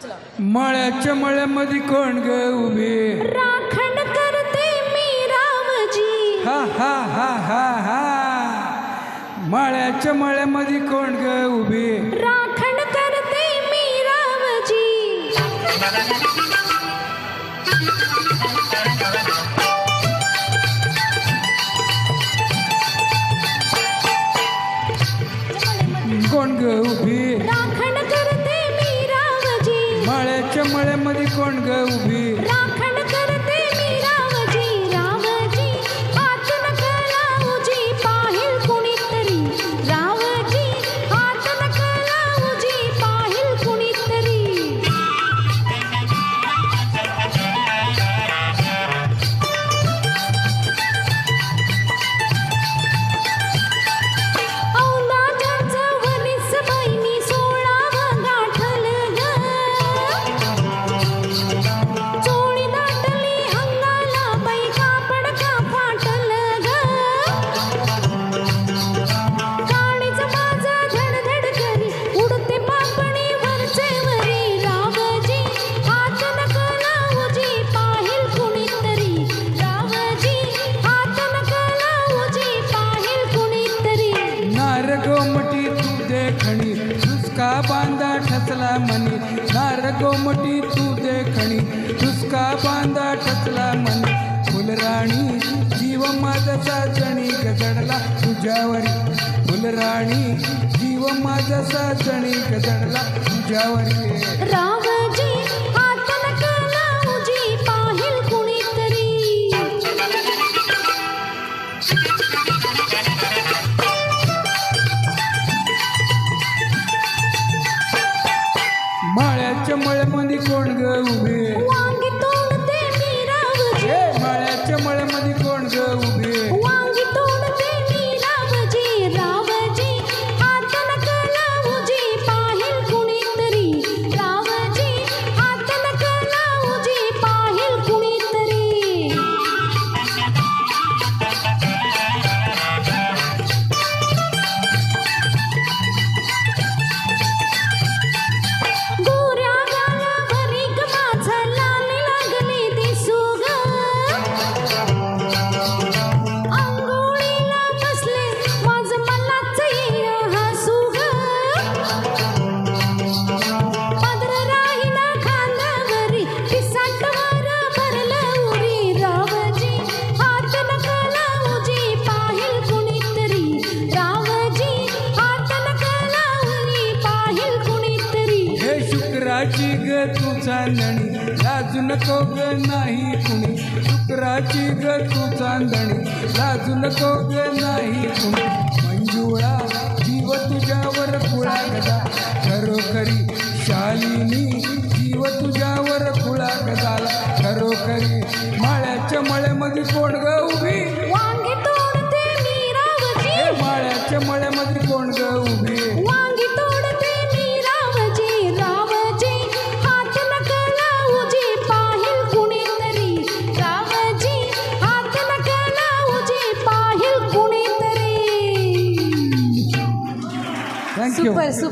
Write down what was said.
मळ्याच्या मळ्यामध्ये कोण ग उभे राखण करते मी रामजी हा हा हा हा हा मळ्याच्या मळ्यामध्ये कोण ग उभे राखण करते मी रामजी कोण ग उभी राखण करते मी रामजी मळ्याच्या मळ्यामध्ये कोण ग उभी राखण करते मी रामजी रामजी हात नका लावूजी पाहिल कुणीतरी रामजी हात नका लावूजी पाहिल कुणीतरी औलादाचं वनीस बहिणी 16 गाठल ग चोळी दाटली अंगाला बाई कापड का फाटल ग काळीच माझं धडधड करी उडते पापणी वरचे वरी रावजी हात नका लावूजी पाहिल कुणीतरी रावजी हात नका लावूजी पाहिल कुणीतरी नार गोमटी तू देखणी तुसका बांधा ठसला मनी नार गोमटी तू देखणी तुसका बांधा ठसला मनी फुलराणी जीव माझा साजणी गजडला तुझ्यावरी फुलराणी जीव माझा साजणी गजडला तुझ्यावरी रावजी हात नका लावूजी पाहिल कुणीतरी मळ्याच्या मळ्यामध्ये कोण ग उभे वांगी तोडते मी रावजी मळ्याच्या मळ्यामध्ये कोण ग उभे वांगी तोडते मी रावजी रावजी हात नका लावूजी पाहिल कुणीतरी रावजी हात नका लावूजी पाहिल कुणीतरी गोऱ्या गालावरी ग माझा लाल लागली दिसू ग अंघोळीला बसले माझं मलाच येईना हसू ग पदर राहिला खांद्यावरी पिसाटवर भरलं उरी रावजी हात नका लावूजी पाहिल कुणीतरी रावजी हात नका लावूजी पाहिल कुणीतरी हे शुक्राची ग तू चांदणी लाजू नको ग नाही कुणी शुक्राची ग तू चांदणी लाजू नको ग नाही कुणी मंजुळा जीव तुझ्यावर खुळा गदा खरोखरी शालिनी जीव तुझ्यावर खुळा गदाला खरोखरी माळ्याच्या मळ्यामध्ये कोण ग उभी वांगी तोडते मी रावजी माळ्याच्या मळ्यामध्ये कोण ग उभी वांगी तोडते मी रावजी रावजी हात नका लावूजी पाहिल कुणीतरी रावजी हात नका लावूजी पाहिल कुणीतरी थँक्यू सुपर सुपर